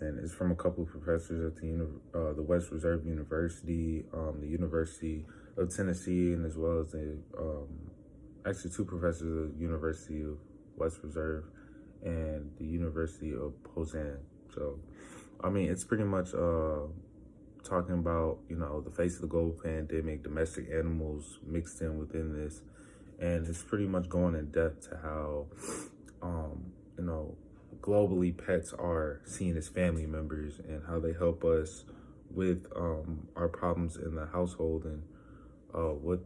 and it's from a couple of professors at the West Reserve University, the University of Tennessee, and as well as the actually two professors of the University of West Reserve and the University of Lausanne. So, I mean, it's pretty much talking about, the face of the global pandemic, domestic animals mixed in within this. And it's pretty much going in depth to how, globally pets are seen as family members and how they help us with our problems in the household, and what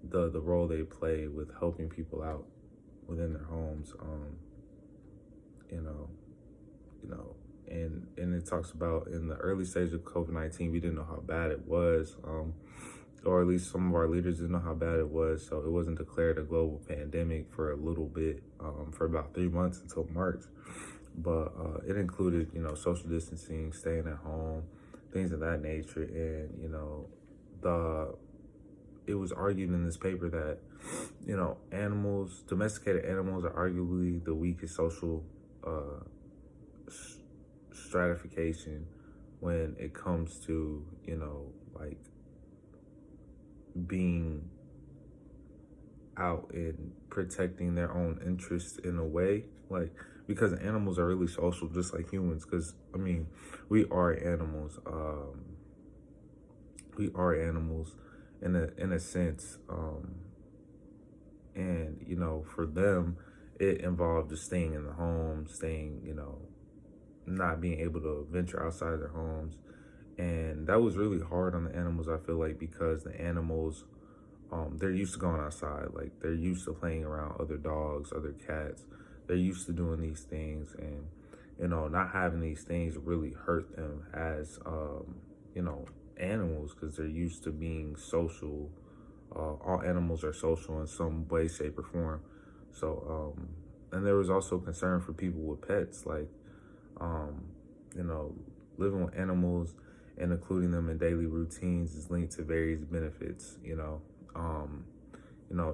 the role they play with helping people out within their homes. You know, and it talks about in the early stage of COVID-19, we didn't know how bad it was, or at least some of our leaders didn't know how bad it was. So it wasn't declared a global pandemic for a little bit, for about 3 months until March. But it included, social distancing, staying at home, things of that nature. And, it was argued in this paper that, domesticated animals are arguably the weakest social stratification when it comes to, like being out and protecting their own interests in a way, like, because animals are really social just like humans. Because I mean, we are animals. We are animals in a sense, and for them it involved just staying in the home, staying, not being able to venture outside their homes. And that was really hard on the animals, I feel like, because the animals, they're used to going outside. Like, they're used to playing around other dogs, other cats. They're used to doing these things, and, not having these things really hurt them as, animals, because they're used to being social. All animals are social in some way, shape, or form. So, and there was also concern for people with pets, like, you know, living with animals and including them in daily routines is linked to various benefits,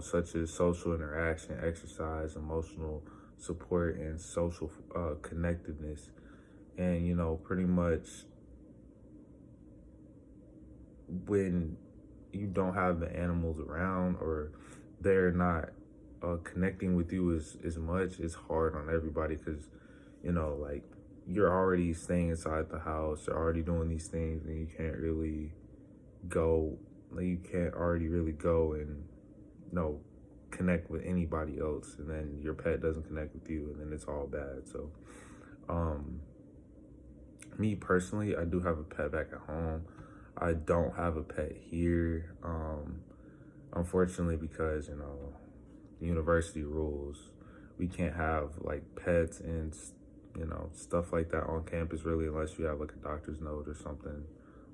such as social interaction, exercise, emotional support, and social connectedness. And, pretty much when you don't have the animals around, or they're not connecting with you as much, it's hard on everybody, because, like, you're already staying inside the house, you're already doing these things, and you can't really go, like, you can't already really go and, connect with anybody else, and then your pet doesn't connect with you, and then it's all bad. So, me personally, I do have a pet back at home. I don't have a pet here, unfortunately, because, the university rules. We can't have, like, pets and, stuff like that on campus, really, unless you have, like, a doctor's note or something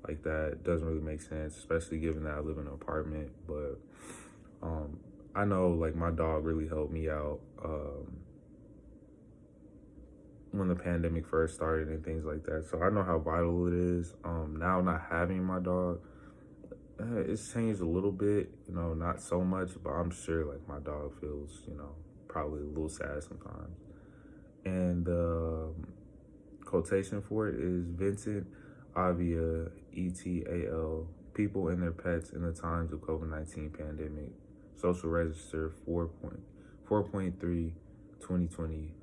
like that. It doesn't really make sense, especially given that I live in an apartment. But I know, like, my dog really helped me out when the pandemic first started and things like that. So I know how vital it is. Now, not having my dog, it's changed a little bit, not so much, but I'm sure, like, my dog feels, probably a little sad sometimes. And quotation for it is Vincent Avia, ETAL, people and their pets in the times of COVID-19 pandemic, social register 4.3, 2020,